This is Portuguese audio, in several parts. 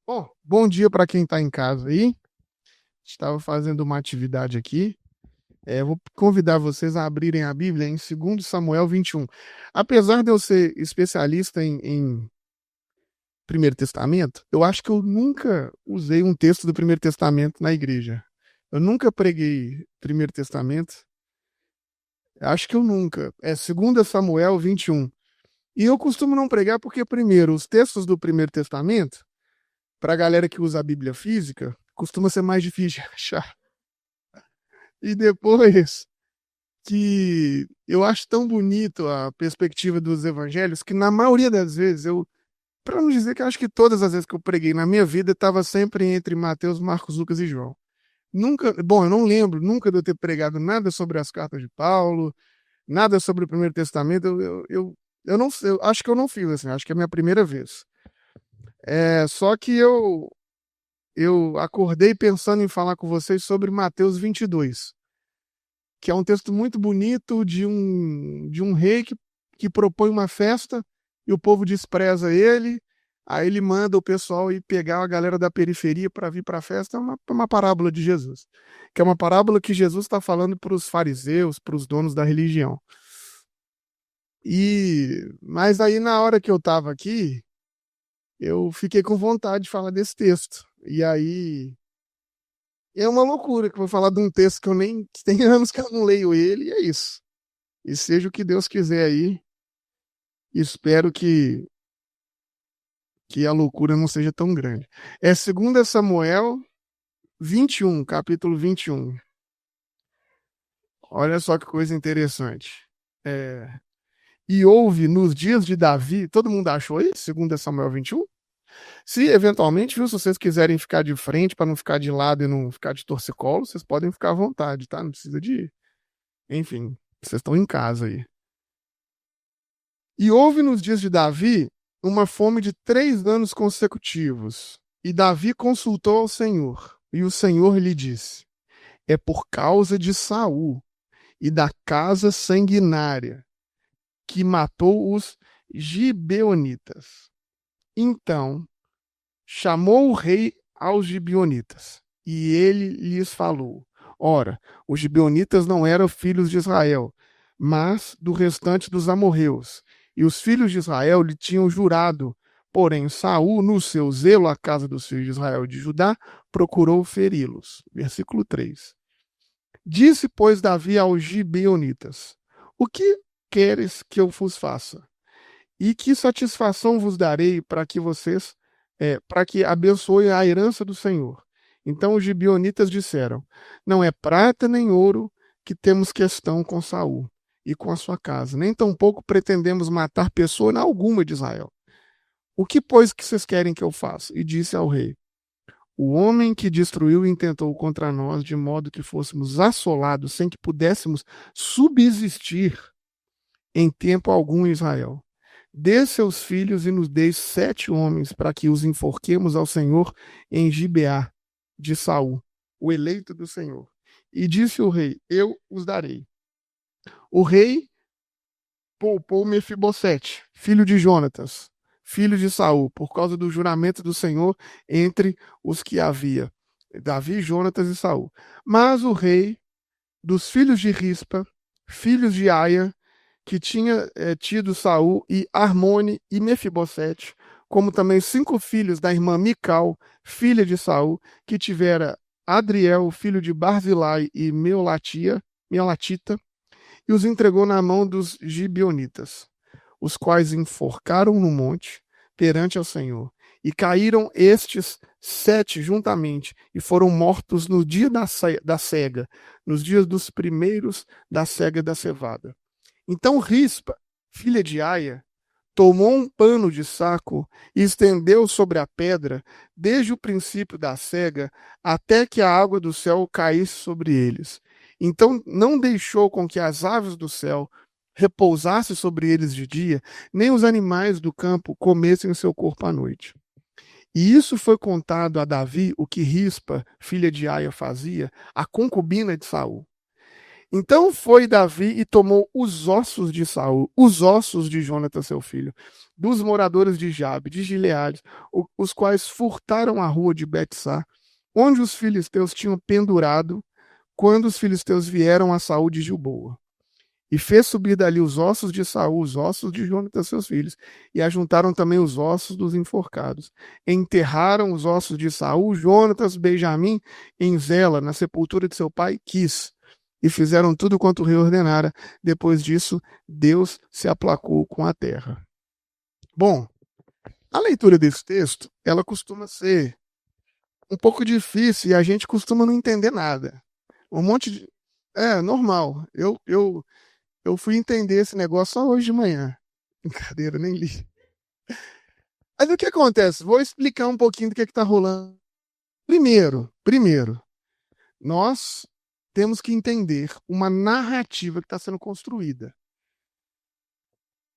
Bom, bom dia para quem está em casa aí. Estava fazendo uma atividade aqui. Vou convidar vocês a abrirem a Bíblia em 2 Samuel 21. Apesar de eu ser especialista em Primeiro Testamento, eu acho que eu nunca usei um texto do Primeiro Testamento na igreja. Eu nunca preguei Primeiro Testamento. Acho que eu nunca. É 2 Samuel 21. E eu costumo não pregar porque, primeiro, os textos do Primeiro Testamento, para a galera que usa a Bíblia física, costuma ser mais difícil de achar. E depois que eu acho tão bonito a perspectiva dos evangelhos que na maioria das vezes para não dizer que eu acho que todas as vezes que eu preguei na minha vida estava sempre entre Mateus, Marcos, Lucas e João. Nunca, bom, eu não lembro nunca de eu ter pregado nada sobre as cartas de Paulo, nada sobre o Primeiro Testamento. Eu não, eu acho que eu não fiz assim, acho que é a minha primeira vez. Só que eu acordei pensando em falar com vocês sobre Mateus 22, que é um texto muito bonito de um rei que propõe uma festa e o povo despreza ele. Aí ele manda o pessoal ir pegar a galera da periferia para vir para a festa. É uma parábola de Jesus, que é uma parábola que Jesus está falando para os fariseus, para os donos da religião. Mas aí na hora que eu estava aqui, eu fiquei com vontade de falar desse texto. E aí é uma loucura que eu vou falar de um texto que eu nem tem anos que eu não leio ele, e é isso. E seja o que Deus quiser aí, espero que a loucura não seja tão grande. É 2 Samuel 21, capítulo 21. Olha só que coisa interessante. É, e houve nos dias de Davi, todo mundo achou isso? 2 Samuel 21? Se eventualmente, viu, se vocês quiserem ficar de frente para não ficar de lado e não ficar de torcicolo, vocês podem ficar à vontade, tá? Não precisa de. Enfim, vocês estão em casa aí. E houve nos dias de Davi uma fome de 3 anos consecutivos. E Davi consultou ao Senhor. E o Senhor lhe disse: é por causa de Saul e da casa sanguinária que matou os gibeonitas. Então chamou o rei aos gibeonitas, e ele lhes falou: ora, os gibeonitas não eram filhos de Israel, mas do restante dos amorreus. E os filhos de Israel lhe tinham jurado. Porém, Saul, no seu zelo à casa dos filhos de Israel e de Judá, procurou feri-los. Versículo 3. Disse, pois, Davi aos gibeonitas: o que queres que eu vos faça? E que satisfação vos darei para que abençoe a herança do Senhor? Então os gibeonitas disseram: não é prata nem ouro que temos questão com Saul e com a sua casa, nem tampouco pretendemos matar pessoa alguma de Israel. O que, pois, que vocês querem que eu faça? E disse ao rei: o homem que destruiu e intentou contra nós, de modo que fôssemos assolados sem que pudéssemos subsistir em tempo algum em Israel. Dê seus filhos e nos deis 7 homens para que os enforquemos ao Senhor em Gibeá de Saul, o eleito do Senhor. E disse o rei: eu os darei. O rei poupou Mefibosete, filho de Jonatas, filho de Saul, por causa do juramento do Senhor entre os que havia, Davi, Jonatas e Saul. Mas o rei dos filhos de Rispa, filhos de Aia, que tinha tido Saul e Armone e Mefibosete, como também 5 filhos da irmã Mical, filha de Saul, que tivera Adriel, filho de Barzilai e Meolatita, e os entregou na mão dos gibeonitas, os quais enforcaram no monte perante ao Senhor. E caíram estes 7 juntamente, e foram mortos no dia da cega, nos dias dos primeiros da cega da cevada. Então Rispa, filha de Aia, tomou um pano de saco e estendeu sobre a pedra, desde o princípio da cega, até que a água do céu caísse sobre eles. Então não deixou com que as aves do céu repousassem sobre eles de dia, nem os animais do campo comessem o seu corpo à noite. E isso foi contado a Davi, o que Rispa, filha de Aia, fazia, a concubina de Saul. Então foi Davi e tomou os ossos de Saul, os ossos de Jonatas, seu filho, dos moradores de Jabe, de Gileade, os quais furtaram a rua de Betsá, onde os filisteus tinham pendurado, quando os filisteus vieram a Saul de Gilboa. E fez subir dali os ossos de Saul, os ossos de Jonatas, seus filhos, e ajuntaram também os ossos dos enforcados. Enterraram os ossos de Saul, Jonatas, Benjamim, em Zela, na sepultura de seu pai, Quis. E fizeram tudo quanto o rei ordenara. Depois disso, Deus se aplacou com a terra. Bom, a leitura desse texto, ela costuma ser um pouco difícil e a gente costuma não entender nada. Um monte de... É, normal. Eu fui entender esse negócio só hoje de manhã. Brincadeira, nem li. Mas o que acontece? Vou explicar um pouquinho do que está rolando. Primeiro, nós temos que entender uma narrativa que está sendo construída.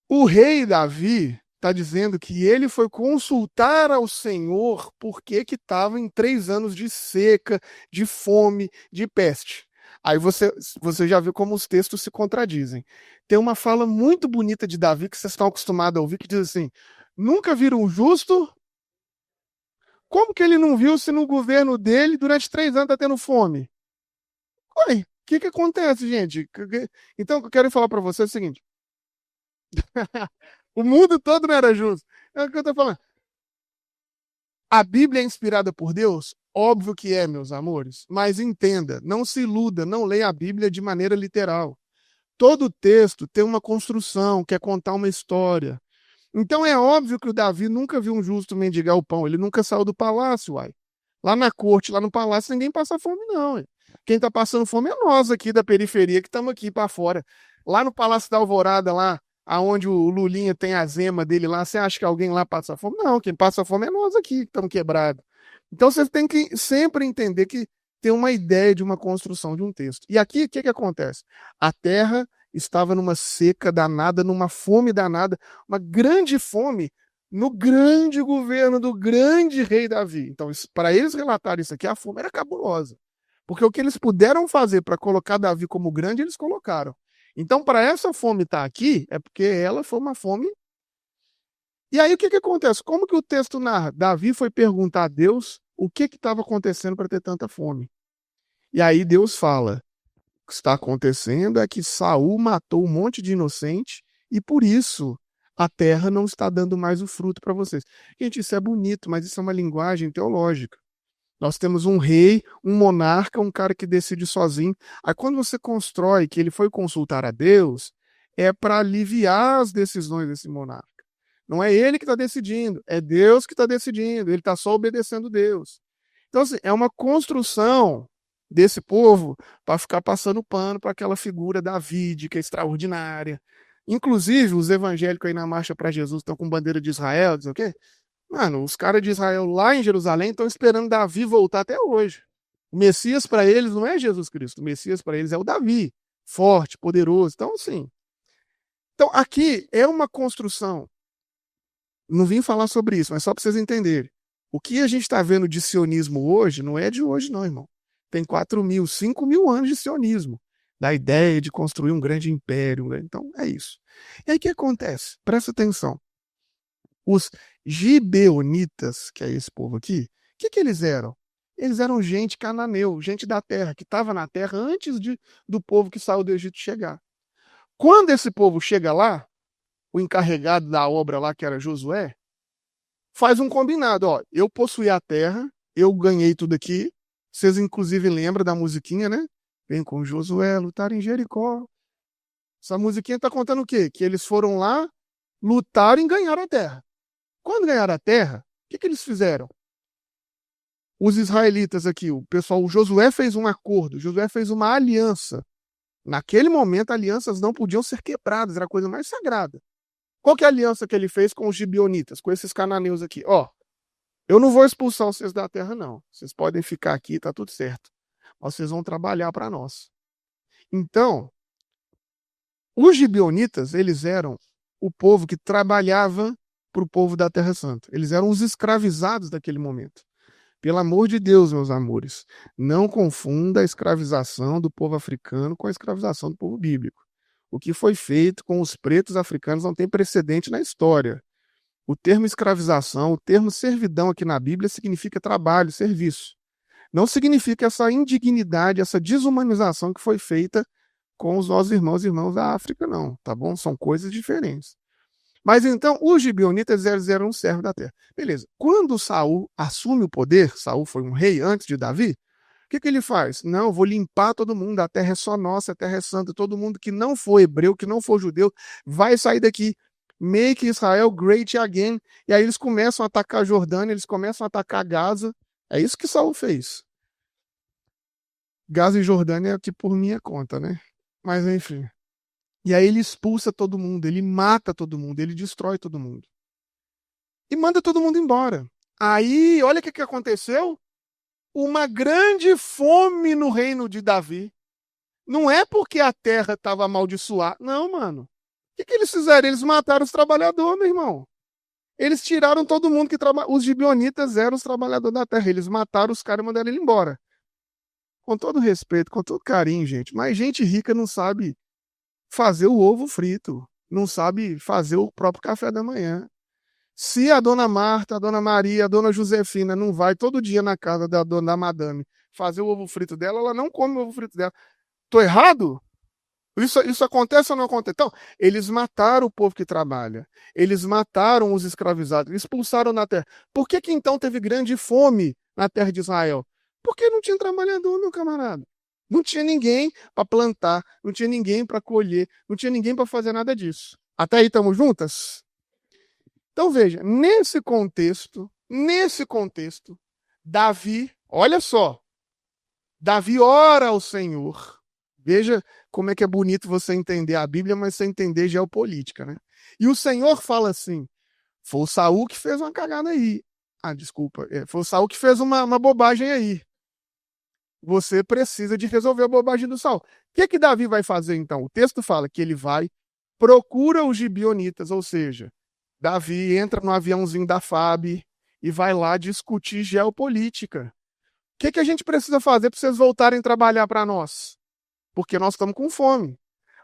O rei Davi está dizendo que ele foi consultar ao Senhor porque que estava em 3 anos de seca, de fome, de peste. Aí você já viu como os textos se contradizem. Tem uma fala muito bonita de Davi que vocês estão acostumados a ouvir que diz assim: nunca viram um justo? Como que ele não viu se no governo dele, durante 3 anos, está tendo fome? Oi, o que acontece, gente? Então, o que eu quero falar para você é o seguinte: o mundo todo não era justo. É o que eu estou falando. A Bíblia é inspirada por Deus? Óbvio que é, meus amores. Mas entenda, não se iluda, não leia a Bíblia de maneira literal. Todo texto tem uma construção, quer contar uma história. Então é óbvio que o Davi nunca viu um justo mendigar o pão. Ele nunca saiu do palácio, uai. Lá na corte, lá no palácio, ninguém passa fome, não. Uai. Quem está passando fome é nós aqui da periferia, que estamos aqui para fora. Lá no Palácio da Alvorada, lá, aonde o Lulinha tem a zema dele lá, você acha que alguém lá passa fome? Não, quem passa fome é nós aqui, que estamos quebrados. Então você tem que sempre entender que tem uma ideia de uma construção de um texto. E aqui, o que acontece? A terra estava numa seca danada, numa fome danada, uma grande fome no grande governo do grande rei Davi. Então, para eles relatarem isso aqui, a fome era cabulosa. Porque o que eles puderam fazer para colocar Davi como grande, eles colocaram. Então, para essa fome estar aqui, é porque ela foi uma fome. E aí, o que acontece? Como que o texto narra? Davi foi perguntar a Deus o que estava acontecendo para ter tanta fome. E aí Deus fala: o que está acontecendo é que Saul matou um monte de inocente e por isso a terra não está dando mais o fruto para vocês. Gente, isso é bonito, mas isso é uma linguagem teológica. Nós temos um rei, um monarca, um cara que decide sozinho. Aí quando você constrói que ele foi consultar a Deus, é para aliviar as decisões desse monarca. Não é ele que está decidindo, é Deus que está decidindo. Ele está só obedecendo Deus. Então, assim, é uma construção desse povo para ficar passando pano para aquela figura davídica extraordinária. Inclusive, os evangélicos aí na Marcha para Jesus estão com bandeira de Israel, diz o quê? Mano, os caras de Israel lá em Jerusalém estão esperando Davi voltar até hoje. O Messias para eles não é Jesus Cristo, o Messias para eles é o Davi, forte, poderoso. Então, assim. Então, aqui é uma construção. Não vim falar sobre isso, mas só para vocês entenderem. O que a gente está vendo de sionismo hoje não é de hoje, não, irmão. Tem 4.000, 5.000 anos de sionismo, da ideia de construir um grande império. Então, é isso. E aí o que acontece? Presta atenção. Os gibeonitas, que é esse povo aqui, o que eles eram? Eles eram gente cananeu, gente da terra, que estava na terra antes do povo que saiu do Egito chegar. Quando esse povo chega lá, o encarregado da obra lá, que era Josué, faz um combinado. Ó, eu possuí a terra, eu ganhei tudo aqui. Vocês, inclusive, lembram da musiquinha, né? Vem com Josué lutar em Jericó. Essa musiquinha está contando o quê? Que eles foram lá, lutaram e ganharam a terra. Quando ganharam a terra, o que eles fizeram? Os israelitas aqui, o pessoal, o Josué fez um acordo, Josué fez uma aliança. Naquele momento, alianças não podiam ser quebradas, era a coisa mais sagrada. Qual que é a aliança que ele fez com os gibeonitas, com esses cananeus aqui? Ó, eu não vou expulsar vocês da terra, não. Vocês podem ficar aqui, tá tudo certo. Mas vocês vão trabalhar para nós. Então, os gibeonitas, eles eram o povo que trabalhava para o povo da Terra Santa. Eles eram os escravizados daquele momento. Pelo amor de Deus, meus amores, não confunda a escravização do povo africano com a escravização do povo bíblico. O que foi feito com os pretos africanos não tem precedente na história. O termo escravização, o termo servidão aqui na Bíblia significa trabalho, serviço. Não significa essa indignidade, essa desumanização que foi feita com os nossos irmãos e irmãs da África, não, tá bom? São coisas diferentes. Mas então, os gibeonitas eram um servo da terra. Beleza. Quando Saul assume o poder, Saul foi um rei antes de Davi, o que ele faz? Não, eu vou limpar todo mundo, a terra é só nossa, a terra é santa, todo mundo que não for hebreu, que não for judeu, vai sair daqui. Make Israel great again. E aí eles começam a atacar a Jordânia, eles começam a atacar Gaza. É isso que Saul fez. Gaza e Jordânia é aqui por minha conta, né? Mas enfim. E aí ele expulsa todo mundo, ele mata todo mundo, ele destrói todo mundo. E manda todo mundo embora. Aí, olha o que aconteceu. Uma grande fome no reino de Davi. Não é porque a terra estava amaldiçoada. Não, mano. O que eles fizeram? Eles mataram os trabalhadores, meu irmão. Eles tiraram todo mundo que trabalhava. Os gibeonitas eram os trabalhadores da terra. Eles mataram os caras e mandaram ele embora. Com todo respeito, com todo carinho, gente. Mas gente rica não sabe fazer o ovo frito. Não sabe fazer o próprio café da manhã. Se a dona Marta, a dona Maria, a dona Josefina não vai todo dia na casa da dona Madame fazer o ovo frito dela, ela não come o ovo frito dela. Tô errado? Isso acontece ou não acontece? Então, eles mataram o povo que trabalha. Eles mataram os escravizados, expulsaram na terra. Por que então teve grande fome na terra de Israel? Porque não tinha trabalhador, meu camarada. Não tinha ninguém para plantar, não tinha ninguém para colher, não tinha ninguém para fazer nada disso. Até aí estamos juntas? Então veja, nesse contexto, Davi, olha só, Davi ora ao Senhor. Veja como é que é bonito você entender a Bíblia, mas você entender geopolítica, né? E o Senhor fala assim: foi o Saul que fez uma cagada aí. Ah, desculpa, foi o Saul que fez uma bobagem aí. Você precisa de resolver a bobagem do Saul. O que Davi vai fazer então? O texto fala que ele vai, procura os gibeonitas, ou seja, Davi entra no aviãozinho da FAB e vai lá discutir geopolítica. O que a gente precisa fazer para vocês voltarem a trabalhar para nós? Porque nós estamos com fome.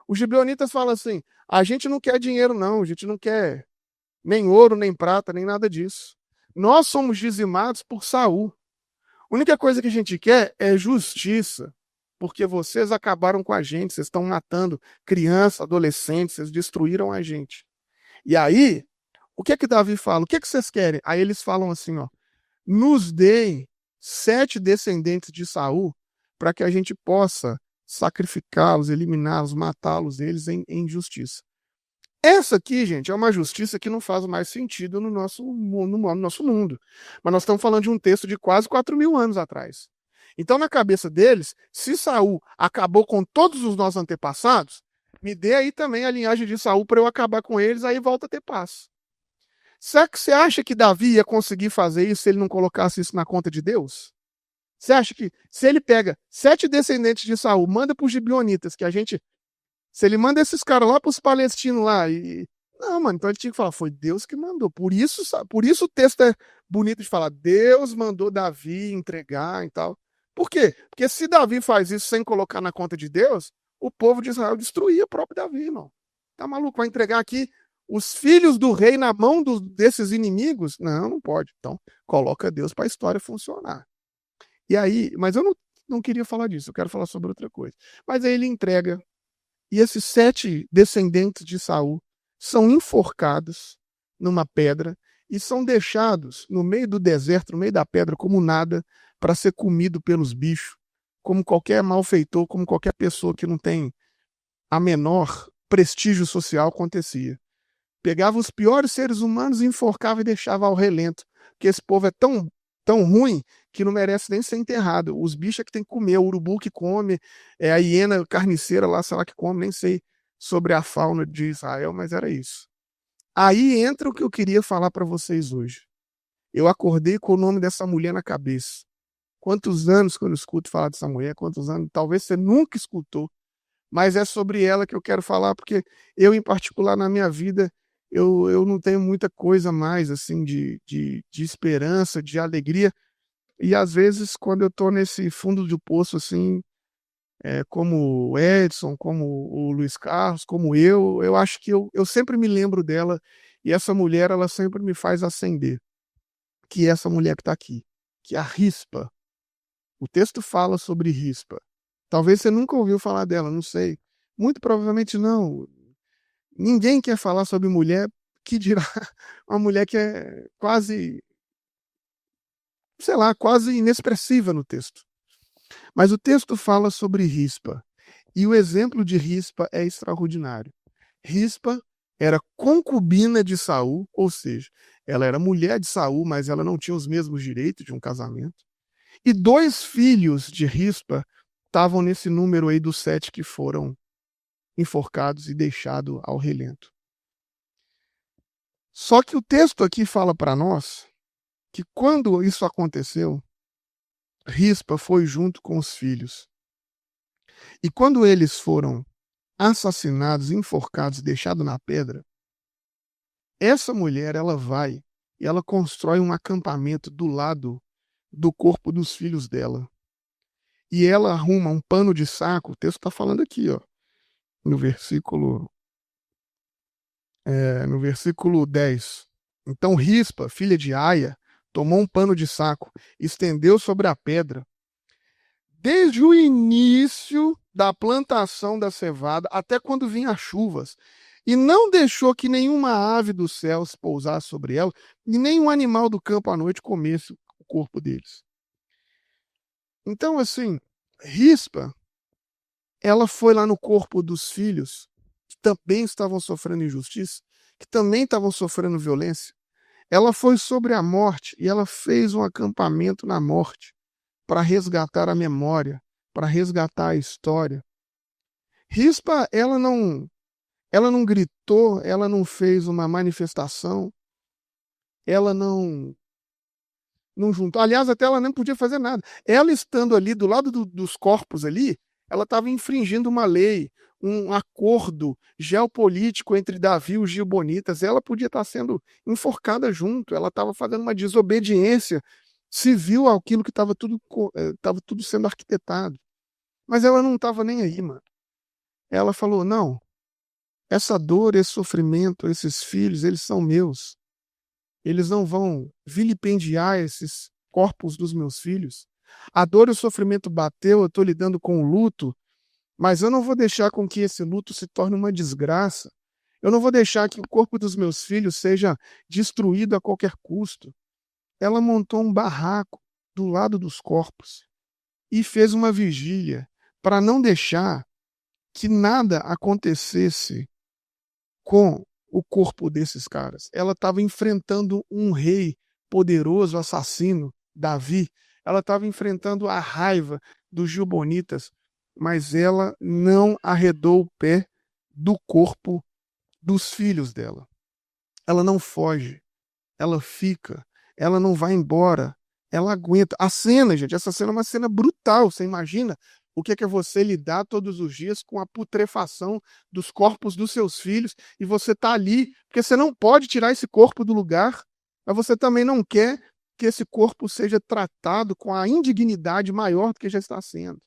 Os gibeonitas falam assim: a gente não quer dinheiro, não, a gente não quer nem ouro, nem prata, nem nada disso. Nós somos dizimados por Saul. A única coisa que a gente quer é justiça, porque vocês acabaram com a gente, vocês estão matando crianças, adolescentes, vocês destruíram a gente. E aí, o que Davi fala? O que vocês querem? Aí eles falam assim, ó: nos deem 7 descendentes de Saul para que a gente possa sacrificá-los, eliminá-los, matá-los eles em justiça. Essa aqui, gente, é uma justiça que não faz mais sentido no nosso mundo. Mas nós estamos falando de um texto de quase 4.000 anos atrás. Então, na cabeça deles, se Saul acabou com todos os nossos antepassados, me dê aí também a linhagem de Saul para eu acabar com eles, aí volta a ter paz. Será que você acha que Davi ia conseguir fazer isso se ele não colocasse isso na conta de Deus? Você acha que se ele pega 7 descendentes de Saul, manda para os gibeonitas, que a gente... Se ele manda esses caras lá para os palestinos lá e... Não, mano, então ele tinha que falar, foi Deus que mandou. Por isso o texto é bonito de falar, Deus mandou Davi entregar e tal. Por quê? Porque se Davi faz isso sem colocar na conta de Deus, o povo de Israel destruía o próprio Davi, irmão. Tá maluco? Vai entregar aqui os filhos do rei na mão desses inimigos? Não, não pode. Então, coloca Deus para a história funcionar. E aí, mas eu não queria falar disso, eu quero falar sobre outra coisa. Mas aí ele entrega, e esses 7 descendentes de Saul são enforcados numa pedra e são deixados no meio do deserto, no meio da pedra, como nada, para ser comido pelos bichos, como qualquer malfeitor, como qualquer pessoa que não tem a menor prestígio social acontecia. Pegava os piores seres humanos e enforcava e deixava ao relento, porque esse povo é tão ruim que não merece nem ser enterrado. Os bichos é que tem que comer, o urubu que come, a hiena carniceira lá, sei lá que come, nem sei sobre a fauna de Israel, mas era isso. Aí entra o que eu queria falar para vocês hoje. Eu acordei com o nome dessa mulher na cabeça. Quantos anos que eu não escuto falar dessa mulher? Quantos anos? Talvez você nunca escutou, mas é sobre ela que eu quero falar, porque eu, em particular, na minha vida, eu não tenho muita coisa mais assim de esperança, de alegria. E às vezes, quando eu estou nesse fundo do poço, assim, como o Edson, como o Luiz Carlos, como eu acho que eu sempre me lembro dela, e essa mulher, ela sempre me faz acender, que é essa mulher que está aqui, que é a Rispa. O texto fala sobre Rispa. Talvez você nunca ouviu falar dela, não sei. Muito provavelmente não. Ninguém quer falar sobre mulher, que dirá uma mulher que é quase, sei lá, quase inexpressiva no texto. Mas o texto fala sobre Rispa. E o exemplo de Rispa é extraordinário. Rispa era concubina de Saul, ou seja, ela era mulher de Saul, mas ela não tinha os mesmos direitos de um casamento. E 2 filhos de Rispa estavam nesse número aí dos 7 que foram enforcados e deixados ao relento. Só que o texto aqui fala para nós que quando isso aconteceu, Rispa foi junto com os filhos. E quando eles foram assassinados, enforcados, deixados na pedra, essa mulher, ela vai e ela constrói um acampamento do lado do corpo dos filhos dela. E ela arruma um pano de saco, o texto está falando aqui, ó, no versículo 10. Então Rispa, filha de Aia, tomou um pano de saco, estendeu sobre a pedra, desde o início da plantação da cevada até quando vinham as chuvas, e não deixou que nenhuma ave dos céus pousasse sobre ela, e nenhum animal do campo à noite comesse o corpo deles. Então, assim, Rispa, ela foi lá no corpo dos filhos, que também estavam sofrendo injustiça, que também estavam sofrendo violência. Ela foi sobre a morte e ela fez um acampamento na morte para resgatar a memória, para resgatar a história. Rispa, ela não gritou, ela não fez uma manifestação, ela não juntou. Aliás, até ela nem podia fazer nada. Ela estando ali do lado dos corpos ali, ela estava infringindo uma lei, um acordo geopolítico entre Davi e os Gibeonitas. Ela podia estar sendo enforcada junto. Ela estava fazendo uma desobediência civil àquilo que estava tudo sendo arquitetado. Mas ela não estava nem aí, mano. Ela falou: não, essa dor, esse sofrimento, esses filhos, eles são meus. Eles não vão vilipendiar esses corpos dos meus filhos. A dor e o sofrimento bateu, eu estou lidando com o luto, mas eu não vou deixar com que esse luto se torne uma desgraça. Eu não vou deixar que o corpo dos meus filhos seja destruído a qualquer custo. Ela montou um barraco do lado dos corpos e fez uma vigília para não deixar que nada acontecesse com o corpo desses caras. Ela estava enfrentando um rei poderoso, assassino, Davi. Ela estava enfrentando a raiva dos Gibeonitas, mas ela não arredou o pé do corpo dos filhos dela. Ela não foge, ela fica, ela não vai embora, ela aguenta. A cena, gente, essa cena é uma cena brutal. Você imagina o que é você lidar todos os dias com a putrefação dos corpos dos seus filhos e você tá ali, porque você não pode tirar esse corpo do lugar, mas você também não quer que esse corpo seja tratado com a indignidade maior do que já está sendo.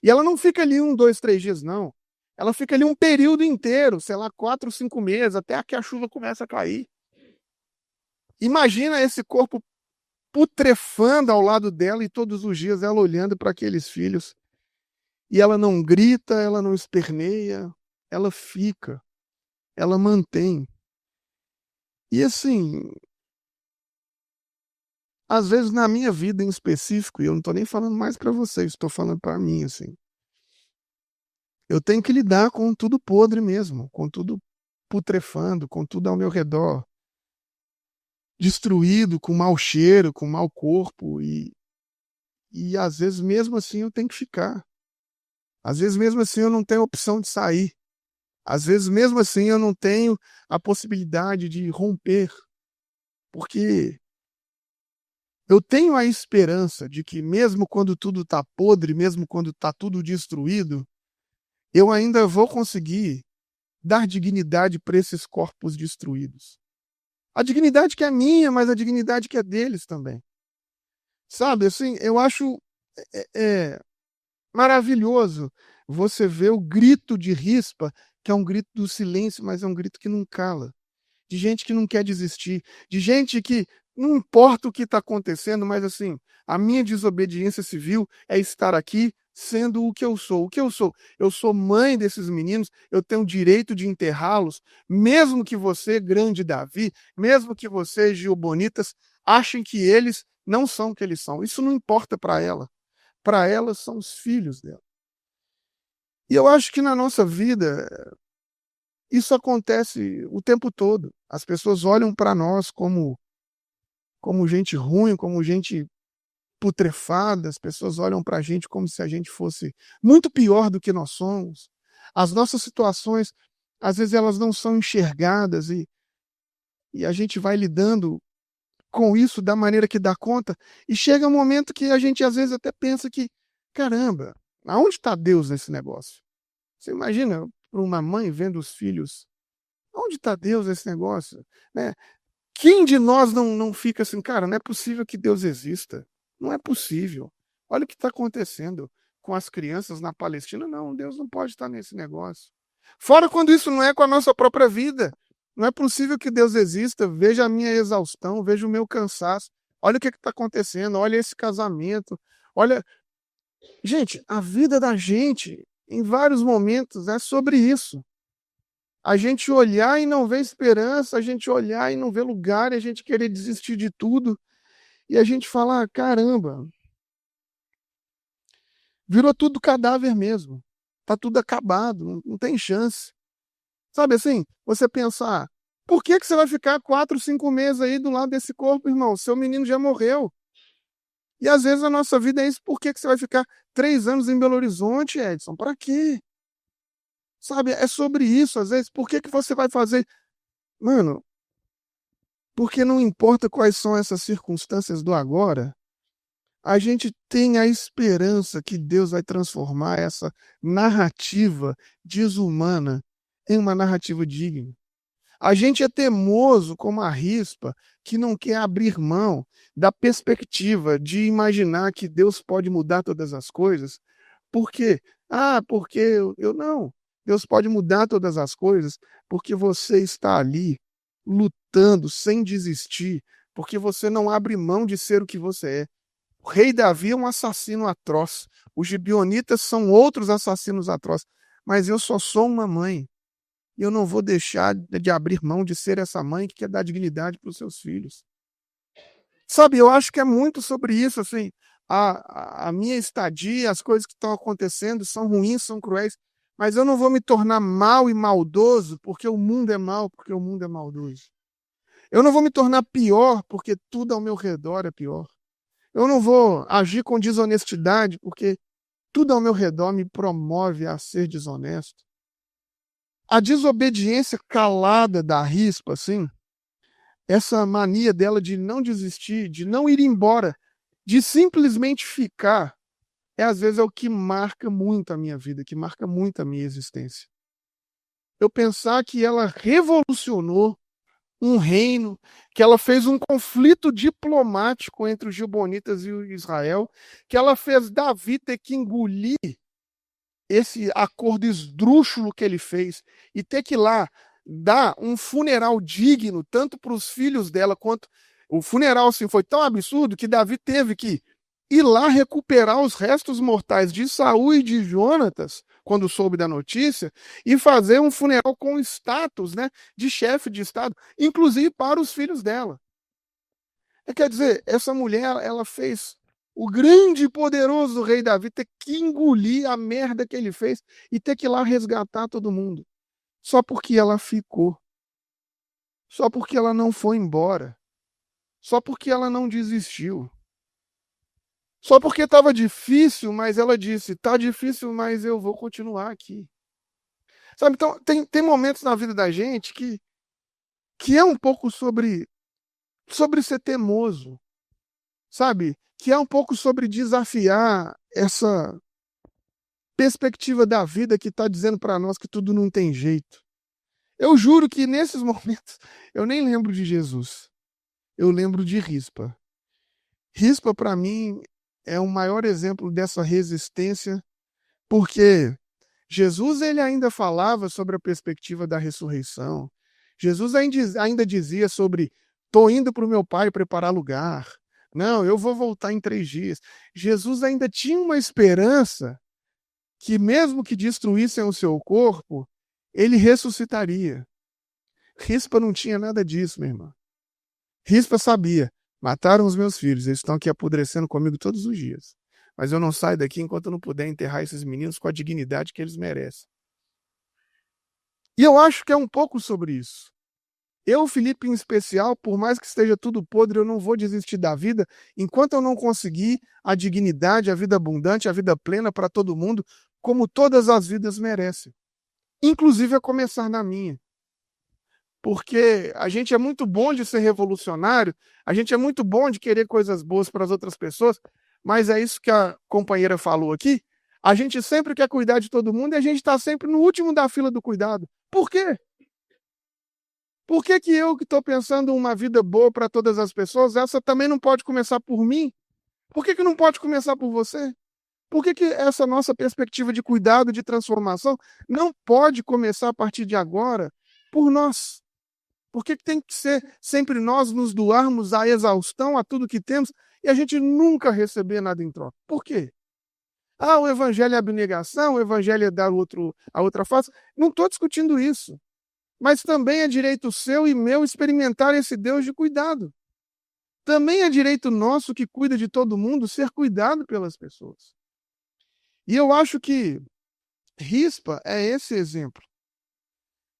E ela não fica ali 1, 2, 3 dias, não. Ela fica ali um período inteiro, sei lá, 4, 5 meses, até que a chuva começa a cair. Imagina esse corpo putrefando ao lado dela e todos os dias ela olhando para aqueles filhos. E ela não grita, ela não esperneia, ela fica, ela mantém. E assim, às vezes na minha vida em específico, e eu não estou nem falando mais para vocês, estou falando para mim, assim, eu tenho que lidar com tudo podre mesmo, com tudo putrefando, com tudo ao meu redor, destruído, com mau cheiro, com mau corpo, e às vezes mesmo assim eu tenho que ficar. Às vezes mesmo assim eu não tenho opção de sair. Às vezes mesmo assim eu não tenho a possibilidade de romper, porque eu tenho a esperança de que mesmo quando tudo está podre, mesmo quando está tudo destruído, eu ainda vou conseguir dar dignidade para esses corpos destruídos. A dignidade que é minha, mas a dignidade que é deles também. Sabe, assim, eu acho é, é, maravilhoso você ver o grito de Rispa, que é um grito do silêncio, mas é um grito que não cala. De gente que não quer desistir, de gente que não importa o que está acontecendo, mas assim, a minha desobediência civil é estar aqui sendo o que eu sou. O que eu sou? Eu sou mãe desses meninos, eu tenho o direito de enterrá-los, mesmo que você, grande Davi, mesmo que você, Gil Bonitas, achem que eles não são o que eles são. Isso não importa para ela. Para ela são os filhos dela. E eu acho que na nossa vida isso acontece o tempo todo. As pessoas olham para nós como gente ruim, como gente putrefada, as pessoas olham para a gente como se a gente fosse muito pior do que nós somos. As nossas situações, às vezes, elas não são enxergadas e a gente vai lidando com isso da maneira que dá conta, e chega um momento que a gente, às vezes, até pensa que, caramba, aonde está Deus nesse negócio? Você imagina para uma mãe vendo os filhos, onde está Deus nesse negócio? Né? Quem de nós não fica assim, cara, não é possível que Deus exista. Não é possível. Olha o que está acontecendo com as crianças na Palestina. Não, Deus não pode estar nesse negócio. Fora quando isso não é com a nossa própria vida. Não é possível que Deus exista. Veja a minha exaustão, veja o meu cansaço. Olha o que está acontecendo, olha esse casamento. Olha. Gente, a vida da gente, em vários momentos, é sobre isso. A gente olhar e não ver esperança, a gente olhar e não ver lugar, e a gente querer desistir de tudo, e a gente falar, caramba, virou tudo cadáver mesmo. Tá tudo acabado, não tem chance. Sabe assim? Você pensar, por que você vai ficar 4, 5 meses aí do lado desse corpo, irmão? Seu menino já morreu. E às vezes a nossa vida é isso. Por que você vai ficar 3 anos em Belo Horizonte, Edson? Para quê? Sabe? É sobre isso, às vezes. Por que você vai fazer? Mano, porque não importa quais são essas circunstâncias do agora, a gente tem a esperança que Deus vai transformar essa narrativa desumana em uma narrativa digna. A gente é teimoso como a rispa que não quer abrir mão da perspectiva de imaginar que Deus pode mudar todas as coisas. Por quê? Porque eu não. Deus pode mudar todas as coisas porque você está ali lutando sem desistir, porque você não abre mão de ser o que você é. O rei Davi é um assassino atroz. Os gibeonitas são outros assassinos atrozes. Mas eu só sou uma mãe. E eu não vou deixar de abrir mão de ser essa mãe que quer dar dignidade para os seus filhos. Sabe, eu acho que é muito sobre isso, assim, a minha estadia, as coisas que estão acontecendo são ruins, são cruéis, mas eu não vou me tornar mal e maldoso porque o mundo é mal, porque o mundo é maldoso. Eu não vou me tornar pior porque tudo ao meu redor é pior. Eu não vou agir com desonestidade porque tudo ao meu redor me promove a ser desonesto. A desobediência calada da rispa, assim, essa mania dela de não desistir, de não ir embora, de simplesmente ficar, às vezes é o que marca muito a minha vida, que marca muito a minha existência. Eu pensar que ela revolucionou um reino, que ela fez um conflito diplomático entre os gibeonitas e o Israel, que ela fez Davi ter que engolir esse acordo esdrúxulo que ele fez e ter que ir lá dar um funeral digno, tanto para os filhos dela quanto. O funeral assim, foi tão absurdo que Davi teve que ir lá recuperar os restos mortais de Saul e de Jonatas, quando soube da notícia, e fazer um funeral com status, né, de chefe de Estado, inclusive para os filhos dela. Quer dizer, essa mulher, ela fez o grande e poderoso rei Davi ter que engolir a merda que ele fez e ter que ir lá resgatar todo mundo. Só porque ela ficou. Só porque ela não foi embora. Só porque ela não desistiu. Só porque estava difícil, mas ela disse: tá difícil, mas eu vou continuar aqui. Sabe, então tem momentos na vida da gente que é um pouco sobre ser teimoso, sabe? Que é um pouco sobre desafiar essa perspectiva da vida que está dizendo para nós que tudo não tem jeito. Eu juro que nesses momentos eu nem lembro de Jesus. Eu lembro de Rispa. Rispa, para mim, é o maior exemplo dessa resistência, porque Jesus ele ainda falava sobre a perspectiva da ressurreição. Jesus ainda dizia sobre: estou indo para o meu Pai preparar lugar. Não, eu vou voltar em 3 dias. Jesus ainda tinha uma esperança que, mesmo que destruíssem o seu corpo, ele ressuscitaria. Rispa não tinha nada disso, minha irmã. Rispa sabia: mataram os meus filhos, eles estão aqui apodrecendo comigo todos os dias. Mas eu não saio daqui enquanto eu não puder enterrar esses meninos com a dignidade que eles merecem. E eu acho que é um pouco sobre isso. Eu, Felipe, em especial, por mais que esteja tudo podre, eu não vou desistir da vida enquanto eu não conseguir a dignidade, a vida abundante, a vida plena para todo mundo, como todas as vidas merecem. Inclusive a começar na minha. Porque a gente é muito bom de ser revolucionário, a gente é muito bom de querer coisas boas para as outras pessoas, mas é isso que a companheira falou aqui. A gente sempre quer cuidar de todo mundo e a gente está sempre no último da fila do cuidado. Por quê? Por que que eu que estou pensando uma vida boa para todas as pessoas, essa também não pode começar por mim? Por que que não pode começar por você? Por que que essa nossa perspectiva de cuidado, de transformação, não pode começar a partir de agora por nós? Por que que tem que ser sempre nós nos doarmos à exaustão, a tudo que temos, e a gente nunca receber nada em troca? Por quê? Ah, o evangelho é abnegação, o evangelho é dar a outra face. Não estou discutindo isso. Mas também é direito seu e meu experimentar esse Deus de cuidado. Também é direito nosso, que cuida de todo mundo, ser cuidado pelas pessoas. E eu acho que Rispa é esse exemplo.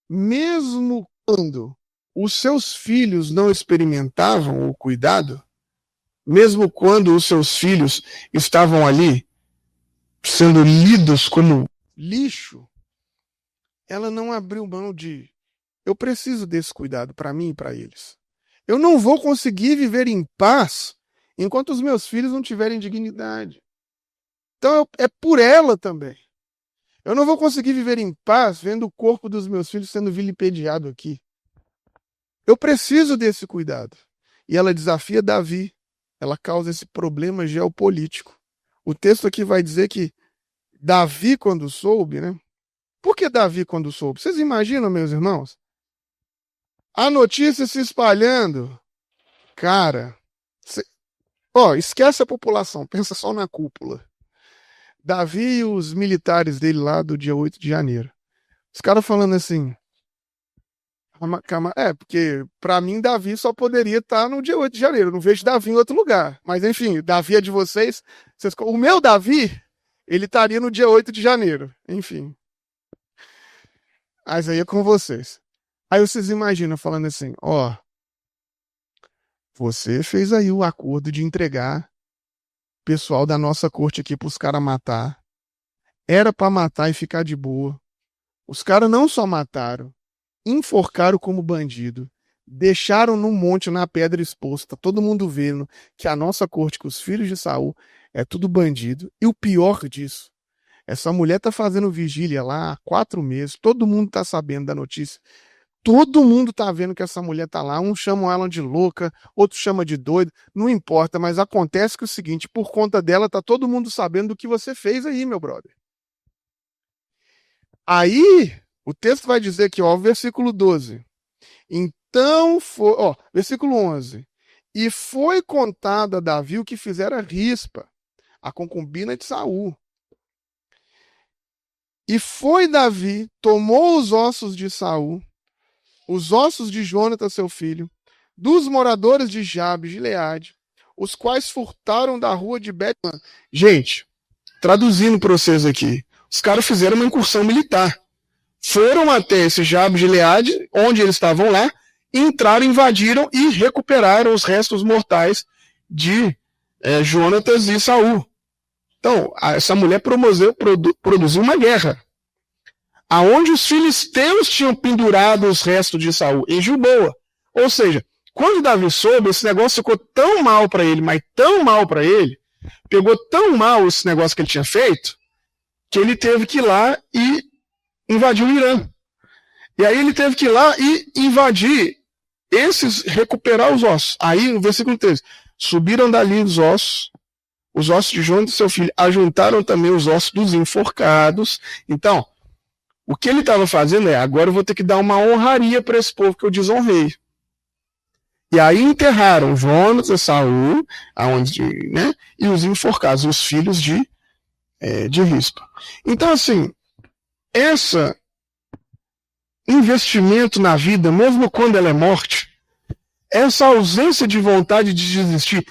Mesmo quando os seus filhos não experimentavam o cuidado, mesmo quando os seus filhos estavam ali sendo lidos como lixo, ela não abriu mão de: eu preciso desse cuidado para mim e para eles. Eu não vou conseguir viver em paz enquanto os meus filhos não tiverem dignidade. Então é por ela também. Eu não vou conseguir viver em paz vendo o corpo dos meus filhos sendo vilipendiado aqui. Eu preciso desse cuidado. E ela desafia Davi. Ela causa esse problema geopolítico. O texto aqui vai dizer que Davi, quando soube, né? Por que Davi, quando soube? Vocês imaginam, meus irmãos? A notícia se espalhando. Cara, esquece a população, pensa só na cúpula. Davi e os militares dele lá do dia 8 de janeiro. Os caras falando assim: porque para mim Davi só poderia estar no dia 8 de janeiro. Eu não vejo Davi em outro lugar. Mas enfim, Davi é de vocês. O meu Davi, ele estaria no dia 8 de janeiro. Enfim. Mas aí é com vocês. Aí vocês imaginam falando assim: você fez aí o acordo de entregar o pessoal da nossa corte aqui para os caras matar. Era para matar e ficar de boa. Os caras não só mataram, enforcaram como bandido, deixaram num monte, na pedra exposta, todo mundo vendo que a nossa corte, que os filhos de Saul, é tudo bandido. E o pior disso, essa mulher tá fazendo vigília lá há 4 meses, todo mundo tá sabendo da notícia. Todo mundo tá vendo que essa mulher tá lá. Uns chamam ela de louca, outros chamam de doida. Não importa, mas acontece que é o seguinte: por conta dela, tá todo mundo sabendo do que você fez aí, meu brother. Aí, o texto vai dizer que, versículo 12. Então foi, versículo 11. E foi contado a Davi o que fizera Rispa, a concubina de Saul. E foi Davi, tomou os ossos de Saul, os ossos de Jonatas, seu filho, dos moradores de Jabe, Gileade, os quais furtaram da rua de Betman. Gente, traduzindo para vocês aqui, os caras fizeram uma incursão militar. Foram até esse Jabe, Gileade, onde eles estavam lá, entraram, invadiram e recuperaram os restos mortais de Jonatas e Saul. Então, essa mulher produziu uma guerra. Aonde os filisteus tinham pendurado os restos de Saul, em Gilboa. Ou seja, quando Davi soube, esse negócio ficou tão mal para ele, mas tão mal para ele, pegou tão mal esse negócio que ele tinha feito, que ele teve que ir lá e invadir o Irã. E aí ele teve que ir lá e invadir recuperar os ossos. Aí, no versículo 13, subiram dali os ossos de Jonas e seu filho, ajuntaram também os ossos dos enforcados. Então, o que ele estava fazendo é, agora eu vou ter que dar uma honraria para esse povo que eu desonrei. E aí enterraram Jonas e Saul, né, e os enforcados, os filhos de Rispa. Então, assim, esse investimento na vida, mesmo quando ela é morte, essa ausência de vontade de desistir,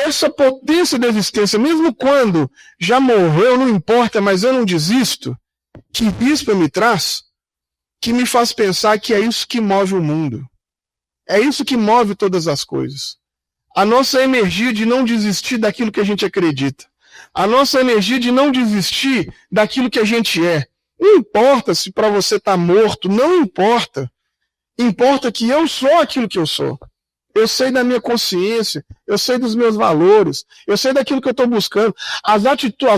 essa potência da existência, mesmo quando já morreu, não importa, mas eu não desisto, que Rispa me traz, que me faz pensar que é isso que move o mundo. É isso que move todas as coisas. A nossa energia de não desistir daquilo que a gente acredita. A nossa energia de não desistir daquilo que a gente é. Não importa se para você está morto, não importa. Importa que eu sou aquilo que eu sou. Eu sei da minha consciência, eu sei dos meus valores, eu sei daquilo que eu estou buscando. As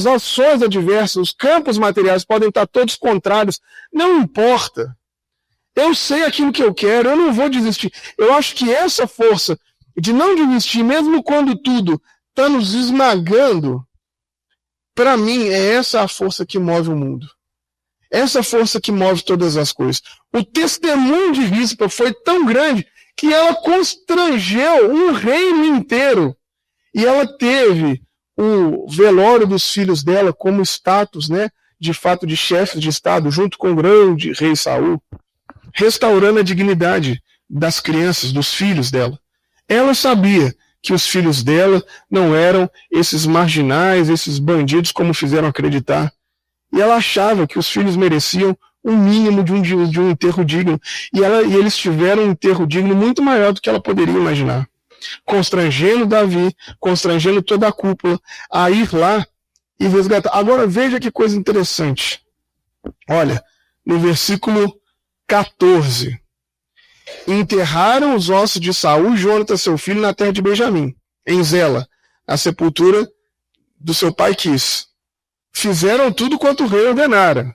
ações adversas, os campos materiais podem estar todos contrários. Não importa. Eu sei aquilo que eu quero, eu não vou desistir. Eu acho que essa força de não desistir, mesmo quando tudo está nos esmagando, para mim, é essa a força que move o mundo. Essa força que move todas as coisas. O testemunho de Rispa foi tão grande que ela constrangeu um reino inteiro. E ela teve o velório dos filhos dela como status, né, de fato, de chefe de Estado, junto com o grande rei Saul, restaurando a dignidade das crianças, dos filhos dela. Ela sabia que os filhos dela não eram esses marginais, esses bandidos como fizeram acreditar. E ela achava que os filhos mereciam um mínimo de um enterro digno. E eles tiveram um enterro digno muito maior do que ela poderia imaginar. Constrangendo Davi, constrangendo toda a cúpula a ir lá e resgatar. Agora veja que coisa interessante. Olha, no versículo 14. Enterraram os ossos de Saul e Jonatas, seu filho, na terra de Benjamim, em Zela, a sepultura do seu pai Quis. Fizeram tudo quanto o rei ordenara.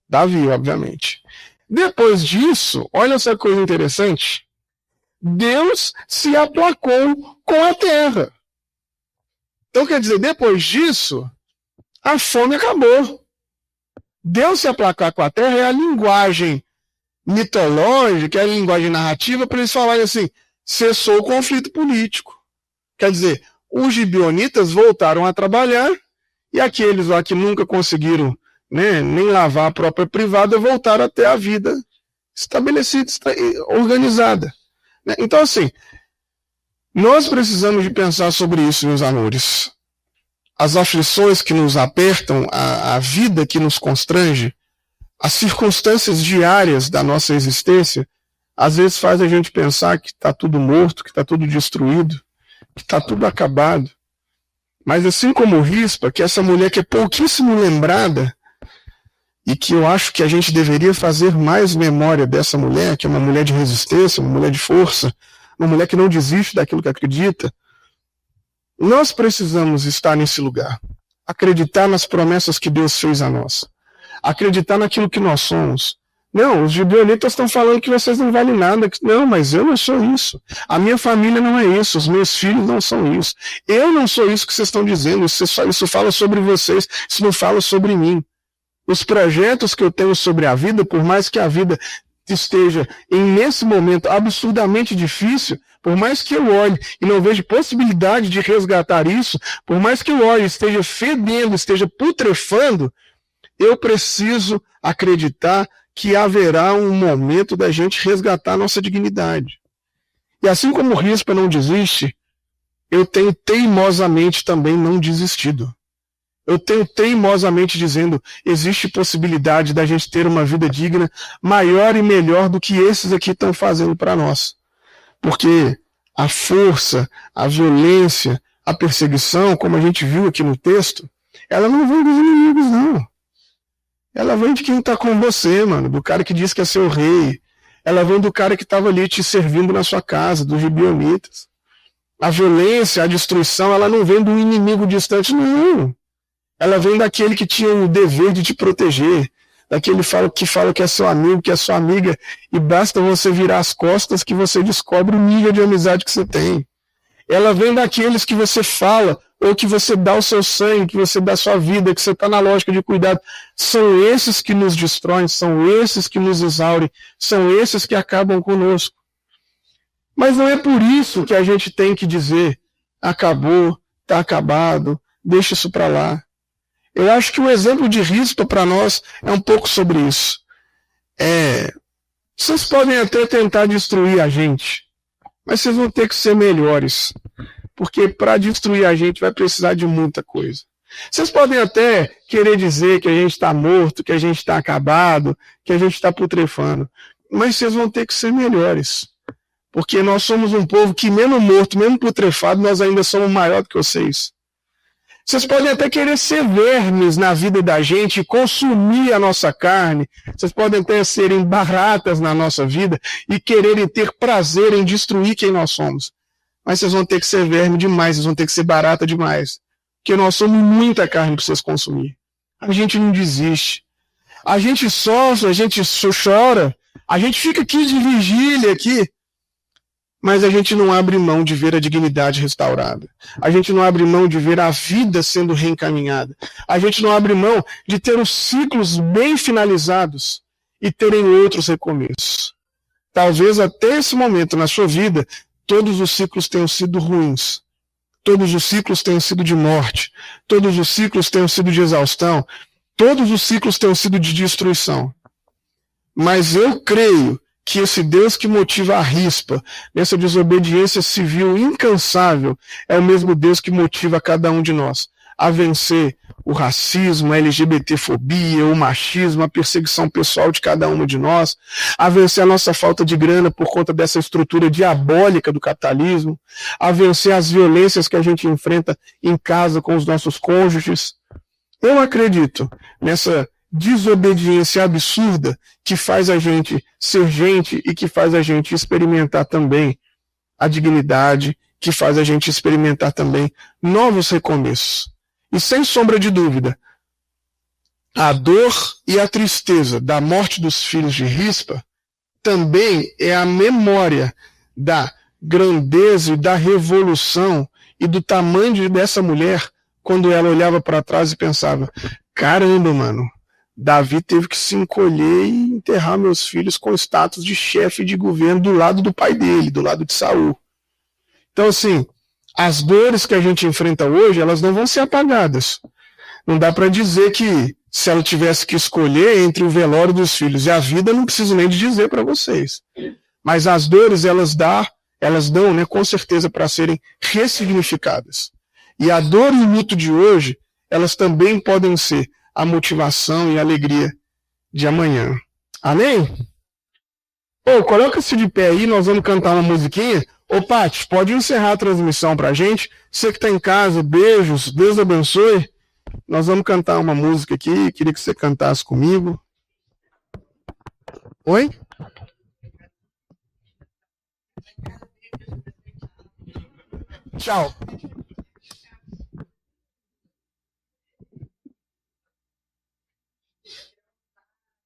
Davi, obviamente. Depois disso, olha essa coisa interessante. Deus se aplacou com a terra. Então, quer dizer, depois disso, a fome acabou. Deus se aplacar com a terra é a linguagem mitológica, é a linguagem narrativa para eles falarem assim, cessou o conflito político. Quer dizer, os gibeonitas voltaram a trabalhar e aqueles lá que nunca conseguiram, né, nem lavar a própria privada voltaram a ter a vida estabelecida, organizada. Então, assim, nós precisamos de pensar sobre isso, meus amores. As aflições que nos apertam, a vida que nos constrange, as circunstâncias diárias da nossa existência, às vezes faz a gente pensar que está tudo morto, que está tudo destruído, que está tudo acabado. Mas assim como Rispa, que é essa mulher que é pouquíssimo lembrada, e que eu acho que a gente deveria fazer mais memória dessa mulher, que é uma mulher de resistência, uma mulher de força, uma mulher que não desiste daquilo que acredita, nós precisamos estar nesse lugar, acreditar nas promessas que Deus fez a nós, acreditar naquilo que nós somos. Não, os gibeonitas estão falando que vocês não valem nada. Não, mas eu não sou isso. A minha família não é isso. Os meus filhos não são isso. Eu não sou isso que vocês estão dizendo. Isso fala sobre vocês. Isso não fala sobre mim. Os projetos que eu tenho sobre a vida, por mais que a vida esteja, nesse momento, absurdamente difícil, por mais que eu olhe e não veja possibilidade de resgatar isso, por mais que eu olhe e esteja fedendo, esteja putrefando, eu preciso acreditar que haverá um momento da gente resgatar a nossa dignidade. E assim como Rispa não desiste, eu tenho teimosamente também não desistido. Eu tenho teimosamente dizendo, existe possibilidade da gente ter uma vida digna, maior e melhor do que esses aqui estão fazendo para nós. Porque a força, a violência, a perseguição, como a gente viu aqui no texto, ela não vem dos inimigos, não. Ela vem de quem está com você, mano, do cara que diz que é seu rei. Ela vem do cara que estava ali te servindo na sua casa, dos gibeonitas. A violência, a destruição, ela não vem do inimigo distante, não. Ela vem daquele que tinha o dever de te proteger, daquele que fala que é seu amigo, que é sua amiga, e basta você virar as costas que você descobre o nível de amizade que você tem. ela vem daqueles que você fala, ou que você dá o seu sangue, que você dá a sua vida, que você está na lógica de cuidado. São esses que nos destroem, são esses que nos exaurem, são esses que acabam conosco. Mas não é por isso que a gente tem que dizer, acabou, está acabado, deixa isso para lá. Eu acho que o exemplo de Rispa para nós é um pouco sobre isso. Vocês podem até tentar destruir a gente, mas vocês vão ter que ser melhores. Porque para destruir a gente vai precisar de muita coisa. Vocês podem até querer dizer que a gente está morto, que a gente está acabado, que a gente está putrefando. Mas vocês vão ter que ser melhores. Porque nós somos um povo que, mesmo morto, mesmo putrefado, nós ainda somos maior do que vocês. Vocês podem até querer ser vermes na vida da gente, consumir a nossa carne. Vocês podem até serem baratas na nossa vida e quererem ter prazer em destruir quem nós somos. Mas vocês vão ter que ser verme demais, vocês vão ter que ser barata demais. Porque nós somos muita carne para vocês consumir. A gente não desiste. A gente sofre, a gente chora, a gente fica aqui de vigília aqui, mas a gente não abre mão de ver a dignidade restaurada. A gente não abre mão de ver a vida sendo reencaminhada. A gente não abre mão de ter os ciclos bem finalizados e terem outros recomeços. Talvez até esse momento na sua vida, todos os ciclos tenham sido ruins. Todos os ciclos tenham sido de morte. Todos os ciclos tenham sido de exaustão. Todos os ciclos tenham sido de destruição. Mas eu creio que esse Deus que motiva a Rispa, nessa desobediência civil incansável, é o mesmo Deus que motiva cada um de nós a vencer o racismo, a LGBTfobia, o machismo, a perseguição pessoal de cada um de nós, a vencer a nossa falta de grana por conta dessa estrutura diabólica do capitalismo, a vencer as violências que a gente enfrenta em casa com os nossos cônjuges. Eu acredito nessa desobediência absurda que faz a gente ser gente e que faz a gente experimentar também a dignidade, que faz a gente experimentar também novos recomeços. E sem sombra de dúvida, a dor e a tristeza da morte dos filhos de Rispa também é a memória da grandeza e da revolução e do tamanho dessa mulher quando ela olhava para trás e pensava, caramba, mano, Davi teve que se encolher e enterrar meus filhos com status de chefe de governo do lado do pai dele, do lado de Saul. Então, assim, as dores que a gente enfrenta hoje, elas não vão ser apagadas. Não dá para dizer que se ela tivesse que escolher entre o velório dos filhos e a vida, não preciso nem de dizer para vocês. Mas as dores, elas dão, né, com certeza, para serem ressignificadas. E a dor e o luto de hoje, elas também podem ser a motivação e a alegria de amanhã. Amém? Coloca-se de pé aí, nós vamos cantar uma musiquinha. Ô, Paty, pode encerrar a transmissão pra gente? Você que tá em casa, beijos, Deus abençoe. Nós vamos cantar uma música aqui, queria que você cantasse comigo. Oi? Tchau.